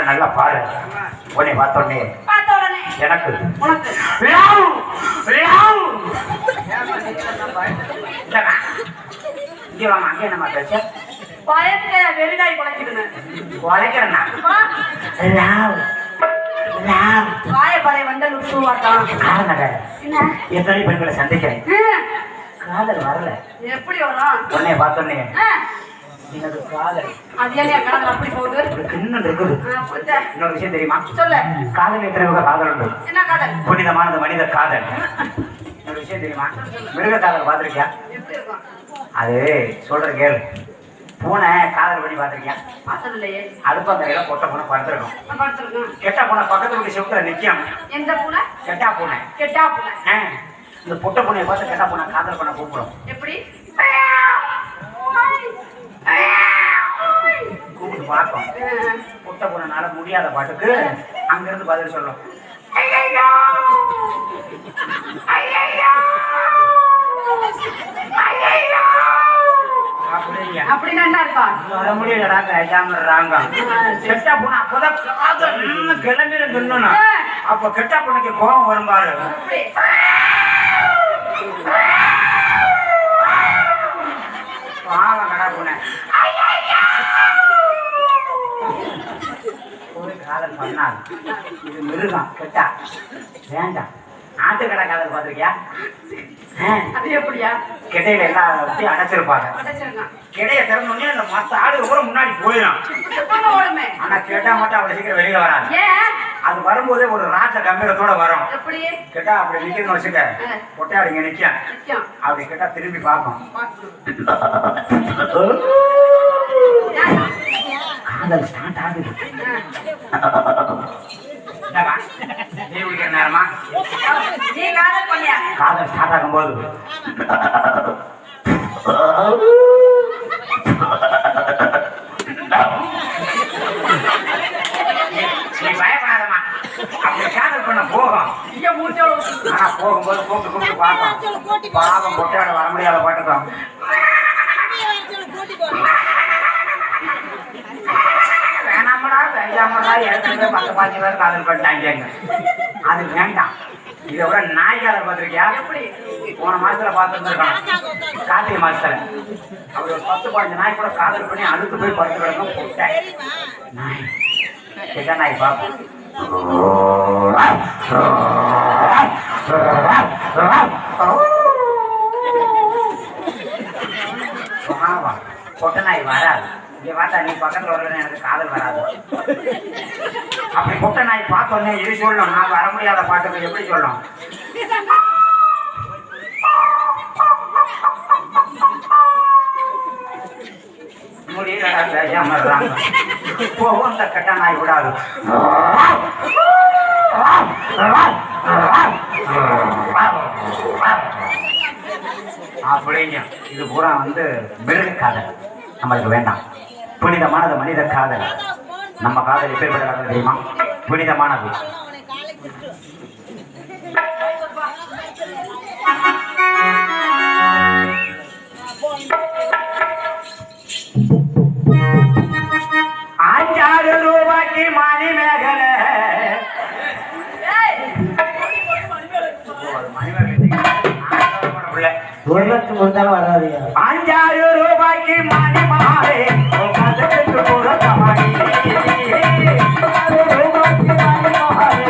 நல்லா பாரு. உன்னை பார்த்தோன்னே எனக்கு இங்க வாங்க. அங்கே என்னமா பேச வெறிதாய் குலைக்கிறேன் எத்தனை பெண்களை சந்திக்கிறேன், காதல் வரல. எப்படி வரும்? உன்னை பார்த்தோன்னே எனக்கு காதல் அப்படி போகுது. இன்னும் இருக்குது. இன்னொரு விஷயம் தெரியுமா? சொல்லு. காதல் எத்தனை வகை காதல் உண்டு? என்ன காதல்? புனிதமானது மனித காதல். இன்னொரு விஷயம் தெரியுமா? மிருக காதல் பார்த்திருக்கியா? அது சொல்ற கேள். பூனை காதல் பண்ணி பார்த்திருக்கியா? அடுப்பங்கரையில பொட்ட பூனை படுத்திருக்கும். கெட்டா பூனை பக்கத்து வீட்டு செவுத்துல நிக்கும். எந்த பூனை? கெட்டா பூனை. கெட்டா பூனை. இந்த பொட்ட பூனையை பார்த்து கெட்டா பூனை காதல் பண்ண கூப்பிடும். எப்படி கூப்பிட்டு பார்க்கும். பொட்ட பூனைனால முடியாத பாட்டுக்கு அங்கிருந்து பதில் சொல்லும். அப்படின்னா என்ன இருக்கும்? வர முடியலடாங்க. கெட்டா பூனை அப்பதான் கிளம்பி நின்னோம். அப்ப கெட்டா பூனைக்கு கோபம் வரும்பாரு. பாவம் கடா பூனை காதல் பண்ணாது. இது மிருகம். கெட்டா வேண்டாம். ஆட்டு கடை காதல் பார்த்திருக்கியா? அது எப்படியா? கிடையில எல்லாம் வச்சு அடைச்சிருப்பாங்க. கிடையை திறந்தோடனே அந்த மற்ற ஆடு கூட முன்னாடி போயிடும். ஆனா கேட்டா மட்டும் அவ்வளவு சீக்கிரம் வெளியில வராது. அது வரும்போதே ஒரு ராஜ கம்பீரத்தோட வரும். கேட்டா அப்படி நிக்கணும்னு வச்சுக்க, பொட்டையாடு இங்க நிக்கும். அப்படி கேட்டா திரும்பி பார்க்கும். காதல் ஸ்டார்ட் ஆகுது. நீ குடிக்கிற நேரமா? காதல் ஸ்டார்ட் ஆகும் போது நீ பயப்படாதமா. அப்படி காதல் பண்ண போகும். ஆனா போகும்போது கூப்பிட்டு கூப்பிட்டு பார்க்கும். பாவம் பொட்டையாட வர முடியாத பாட்டுக்கும். வேணாமடா வேண்டாமடா ஏற்கனவே 10-15 பேர் காதல் பண்ணிட்டாங்க. அது வேண்டாம். இதை விட நாய் காதல் பார்த்திருக்கியா? போன மாசத்துல பார்த்துருந்துருக்கான். கார்த்திகை மாசத்துல அப்படி ஒரு 10-15 நாய் கூட காதல் பண்ணி அழுத்து போய் படுத்து கிடக்கும். பொட்டை நாய் கெட்ட நாய் பார்ப்போம். பொட்டை நாய் வராது. இங்க பார்த்தா நீ பக்கத்துல வரல, எனக்கு காதல் வராது. அப்படி பொட்டை நாய் பார்த்தோன்னே இது சொல்லணும். நான் வர முடியாத பாட்டுக்கு எப்படி சொல்லணும்? போகும். இந்த கெட்ட நாய் விடாது. அப்படிங்க இது பூரா மிருக காதல் நம்மளுக்கு வேண்டாம். புனிதமானது மனித காதல். நம்ம காதல் எப்பேற்பட்ட காதல் தெரியுமா? புனிதமானது. ₹5,000 மணி மேகலை. ஒரு லட்சம் கொடுத்தாலும் வராது. ₹5,000 மணி மாலை கதவுக்கு போற கமாடி. ₹5,000 மணி மாலை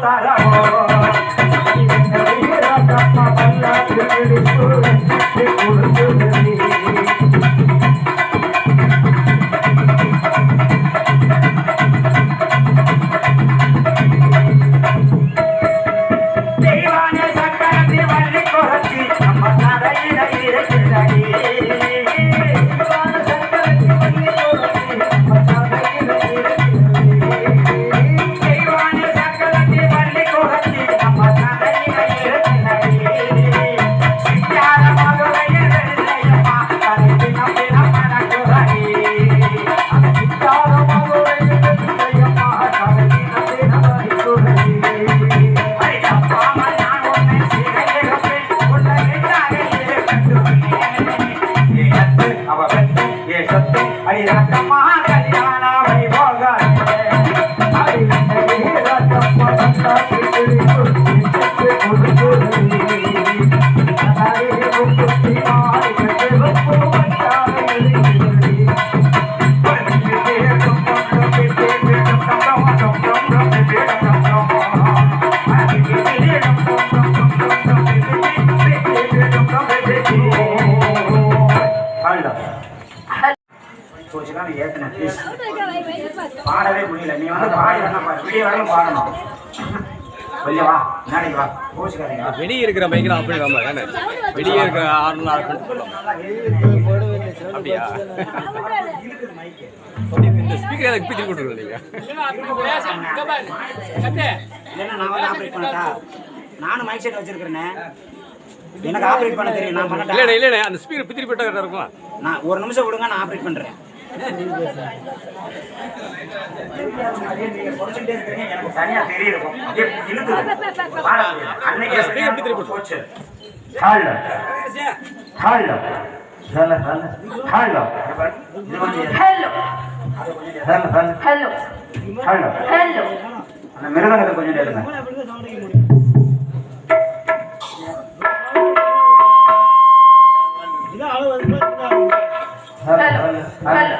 தரவோ தெய்வான சக்கரத்தில் வள்ளி குறைச்சி நம்ம தரையில இருக்கிறடி தெய்வான சக்கரத்தில் வள்ளி குறைச்சி நம்ம தரையில இருக்கிறடி சிங்கார மதுரையில் வெள்ளையம்மா கரைக்கு நம்பி நம்ம குறை சிங்கார மதுரையில் வெள்ளையம்மா கரைக்கு நம்பி நம்ம குறை பாடவே முடியல நீ வந்து பாடி வேணா விடிய வரையும் பாடணும் கொஞ்சம் வா நாளைக்கு வா கோச்சுக்காதீங்க வெளியே இருக்கிற பைக்கில் அப்படி நம்ம தானே வெளியே இருக்கிற ஆறுனா அப்படியா இந்த ஸ்பீக்கர் எனக்கு பிடிச்சி கொடுத்துருக்கோம் இல்லைன்னா நான் வந்து ஆப்ரேட் பண்ணட்டா நானும் மைக் செட் வச்சிருக்கிறேனே எனக்கு ஆப்ரேட் பண்ண தெரியும் நான் பண்ணட்டா இல்லைண்ணே அந்த ஸ்பீக்கர் பித்திரி போட்டா கரெக்டாக இருக்கும் நான் ஒரு நிமிஷம் கொடுங்க நான் ஆப்ரேட் பண்றேன் எனக்கு தனியா தெரியும் அன்னைக்கு போச்சு hello hello hello hello hello hello hello hello hello அந்த மிருதங்கத்தை கொஞ்சம் எடுங்க ஹலோ ஹலோ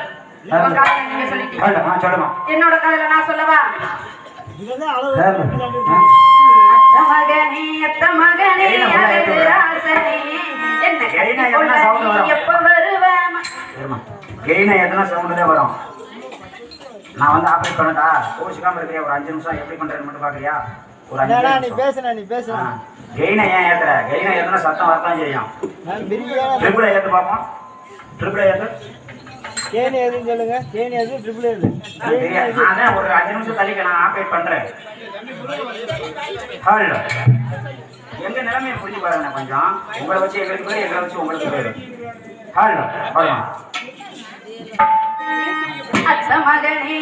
உங்க காதுல நீங்க சொல்லிட்டீங்க. ஹலோ சொல்லுமா என்னோட காதுல நான் சொல்லவா? அத்த மகனே அழகு ராசனே என்ன கட்டிக்கொள்ள நீ எப்ப வருவேமா? கெயினா எத்தனை சவுண்டு தான் வரும் நான் வந்து ஆப்ரேட் பண்ணட்டா கோச்சிக்காம இருக்கிறியா ஒரு 5 நிமிஷம் எப்படி பண்றேன்னு மட்டும் பாக்குறியா ஒரு 5 நிமிஷம் நீ பேசுன கெயினா ஏன் ஏத்துற கெயினா எத்தனை சத்தம் வரத்தான் செய்யும் ட்ரிபிள் ஏத்து பார்ப்போம் ட்ரிபிள் ஏத்து கேனி எதுன்னு சொல்லுங்க கேனி எது ட்ரிபிள் எது நான் ஒரு 5 நிமிஷம் தள்ளிக்க நான் ஆப்ரேட் பண்றேன் ஹலோ எங்க நிலைமையை புரிஞ்சு பாருங்க கொஞ்சம் உங்களை வச்சு எங்களுக்கு பேரு எங்களை வச்சு உங்களுக்கு பேரு ஹலோ பாருங்க அத்த மகனே